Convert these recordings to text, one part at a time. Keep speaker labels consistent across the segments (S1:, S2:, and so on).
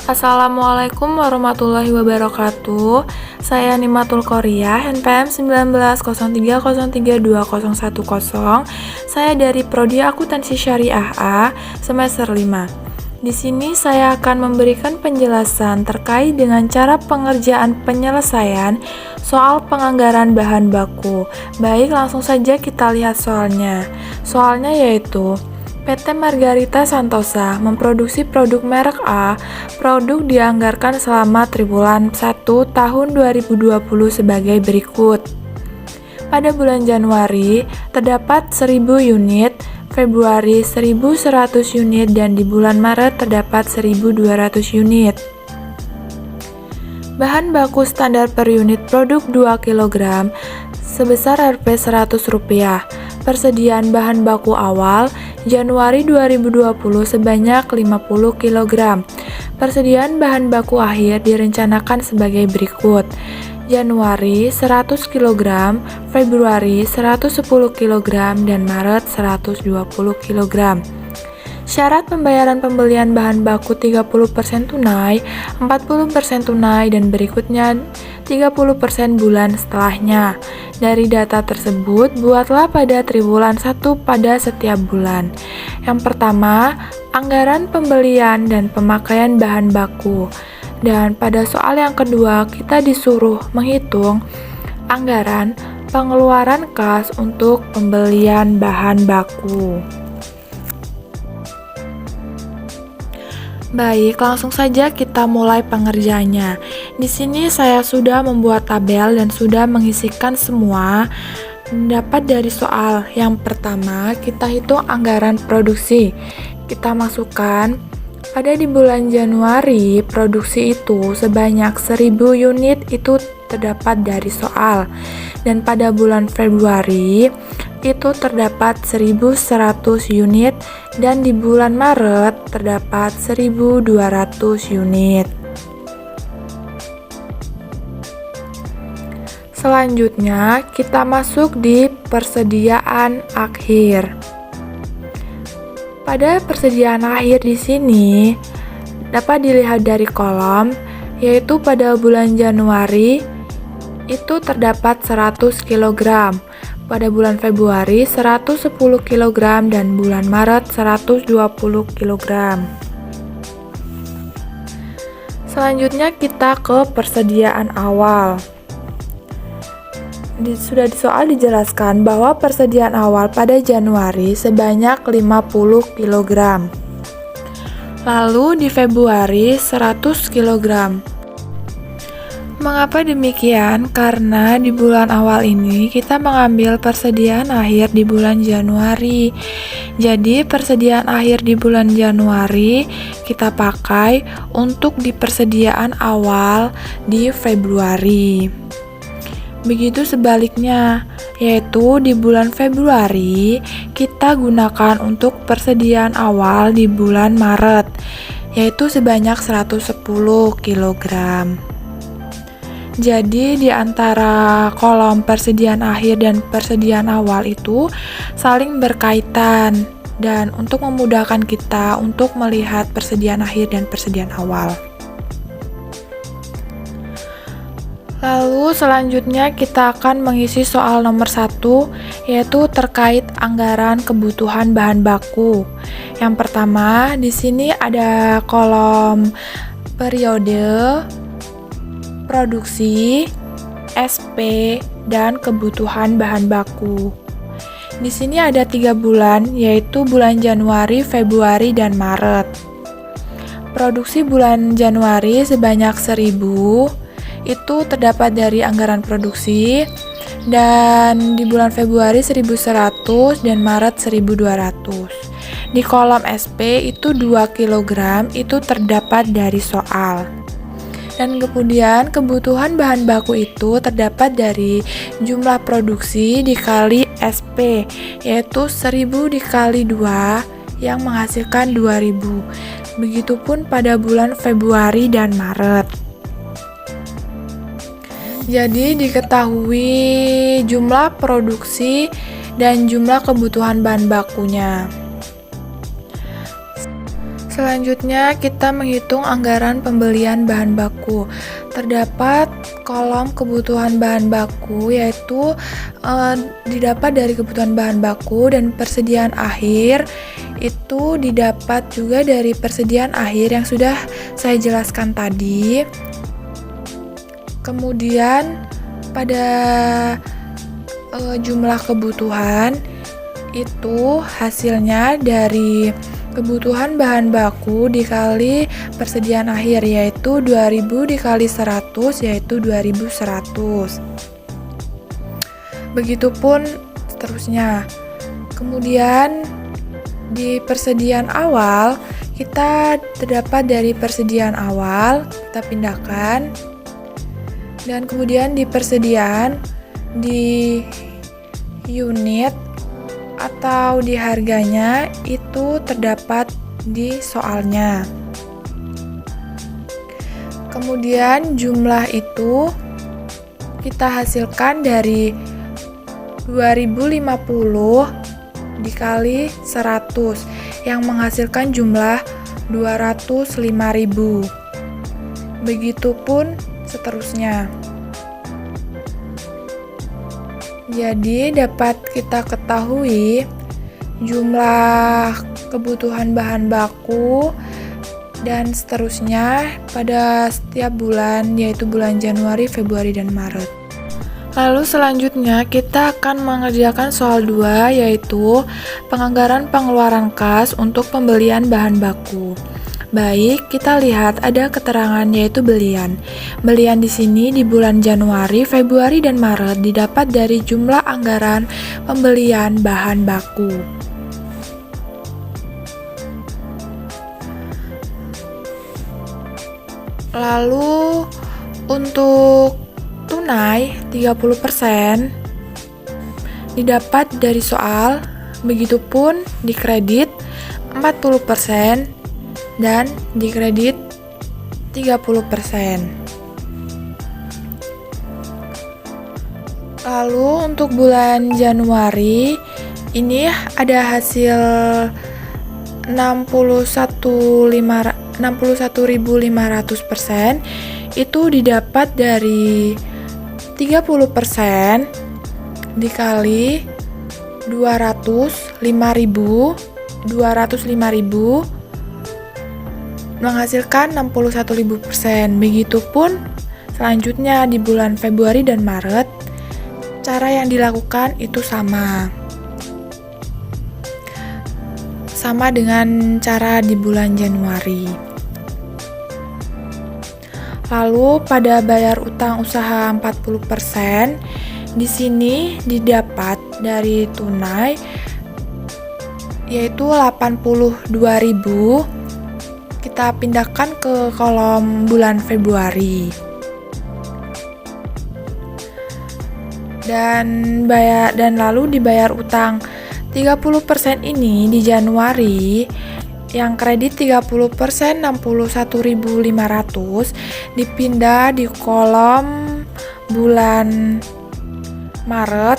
S1: Assalamualaikum warahmatullahi wabarakatuh. Saya Nimatul Qoria, NPM 1903032010. Saya dari Prodi Akuntansi Syariah A, semester 5. Di sini saya akan memberikan penjelasan terkait dengan cara pengerjaan penyelesaian soal penganggaran bahan baku. Baik, langsung saja kita lihat soalnya. Soalnya yaitu PT Margarita Santosa memproduksi produk merek A. Produk dianggarkan selama triwulan 1 tahun 2020 sebagai berikut. Pada bulan Januari terdapat 1000 unit, Februari 1100 unit, dan di bulan Maret terdapat 1200 unit. Bahan baku standar per unit produk 2 kg sebesar Rp100. Persediaan bahan baku awal Januari 2020 sebanyak 50 kg. Persediaan bahan baku akhir direncanakan sebagai berikut. Januari 100 kg, Februari 110 kg, dan Maret 120 kg. Syarat pembayaran pembelian bahan baku 30% tunai, 40% tunai, dan berikutnya 30% bulan setelahnya. Dari data tersebut, buatlah pada triwulan 1 pada setiap bulan. Yang pertama, anggaran pembelian dan pemakaian bahan baku. Dan pada soal yang kedua, kita disuruh menghitung anggaran pengeluaran kas untuk pembelian bahan baku. Baik, langsung saja kita mulai pengerjaannya. Di sini saya sudah membuat tabel dan sudah mengisikan semua dapat dari soal. Yang pertama, kita hitung anggaran produksi. Kita masukkan pada di bulan Januari, produksi itu sebanyak 1000 unit itu terdapat dari soal. Dan pada bulan Februari itu terdapat 1100 unit, dan di bulan Maret terdapat 1200 unit. Selanjutnya, kita masuk di persediaan akhir. Pada persediaan akhir di sini dapat dilihat dari kolom, yaitu pada bulan Januari itu terdapat 100 kg. Pada bulan Februari 110 kg, dan bulan Maret 120 kg. Selanjutnya kita ke persediaan awal. Sudah di soal dijelaskan bahwa persediaan awal pada Januari sebanyak 50 kg. Lalu di Februari 100 kg. Mengapa demikian? Karena di bulan awal ini kita mengambil persediaan akhir di bulan Januari. Jadi persediaan akhir di bulan Januari kita pakai untuk di persediaan awal di Februari. Begitu sebaliknya, yaitu di bulan Februari kita gunakan untuk persediaan awal di bulan Maret, yaitu sebanyak 110 kg. Jadi di antara kolom persediaan akhir dan persediaan awal itu saling berkaitan, dan untuk memudahkan kita untuk melihat persediaan akhir dan persediaan awal. Lalu selanjutnya kita akan mengisi soal nomor 1, yaitu terkait anggaran kebutuhan bahan baku. Yang pertama, di sini ada kolom periode, produksi, SP, dan kebutuhan bahan baku. Di sini ada 3 bulan, yaitu bulan Januari, Februari, dan Maret. Produksi bulan Januari sebanyak 1000, itu terdapat dari anggaran produksi, dan di bulan Februari 1100, dan Maret 1200. Di kolom SP itu 2 kg, itu terdapat dari soal. Dan kemudian kebutuhan bahan baku itu terdapat dari jumlah produksi dikali SP, yaitu 1000 dikali 2 yang menghasilkan 2000. Begitupun pada bulan Februari dan Maret. Jadi diketahui jumlah produksi dan jumlah kebutuhan bahan bakunya. Selanjutnya, kita menghitung anggaran pembelian bahan baku. Terdapat kolom kebutuhan bahan baku, yaitu didapat dari kebutuhan bahan baku, dan persediaan akhir itu didapat juga dari persediaan akhir yang sudah saya jelaskan tadi. Kemudian, pada jumlah kebutuhan itu hasilnya dari kebutuhan bahan baku dikali persediaan akhir, yaitu 2000 dikali 100, yaitu 2100. Begitupun seterusnya. Kemudian di persediaan awal, kita terdapat dari persediaan awal, kita pindahkan. Dan kemudian di persediaan, di unit atau di harganya itu terdapat di soalnya. Kemudian jumlah itu kita hasilkan dari 2050 dikali 100 yang menghasilkan jumlah 205.000. Begitupun seterusnya. Jadi dapat kita ketahui jumlah kebutuhan bahan baku dan seterusnya pada setiap bulan, yaitu bulan Januari, Februari, dan Maret. Lalu selanjutnya kita akan mengerjakan soal 2, yaitu penganggaran pengeluaran kas untuk pembelian bahan baku. Baik, kita lihat ada keterangan yaitu belian. Belian di sini di bulan Januari, Februari, dan Maret didapat dari jumlah anggaran pembelian bahan baku. Lalu untuk tunai 30% didapat dari soal, begitupun di kredit 40% dan di kredit 30%. Lalu untuk bulan Januari ini ada hasil 61.500%, itu didapat dari 30% dikali 205.000 menghasilkan 61.000%. Begitupun selanjutnya di bulan Februari dan Maret, cara yang dilakukan itu sama dengan cara di bulan Januari. Lalu pada bayar utang usaha 40%, di sini didapat dari tunai yaitu 82.000. Kita pindahkan ke kolom bulan Februari. Dan lalu dibayar utang 30% ini di Januari, yang kredit 30% 61.500 dipindah di kolom bulan Maret,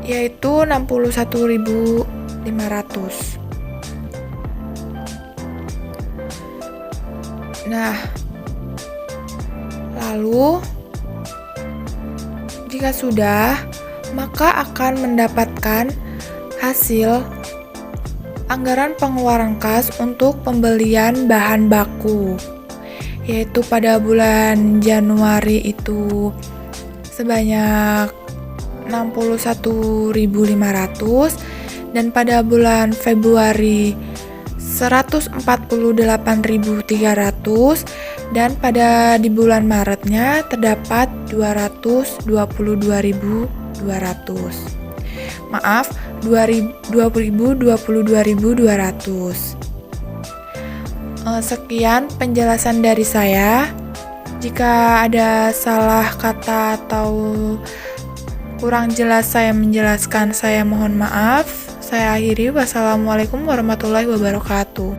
S1: yaitu 61.500. Nah, lalu jika sudah, maka akan mendapatkan hasil anggaran pengeluaran kas untuk pembelian bahan baku, yaitu pada bulan Januari itu sebanyak 61.500 dan pada bulan Februari 148.300 dan pada di bulan Maretnya terdapat 222.200. Maaf, 22.200. Sekian penjelasan dari saya. Jika ada salah kata atau kurang jelas saya menjelaskan, saya mohon maaf. Saya akhiri. Wassalamualaikum warahmatullahi wabarakatuh.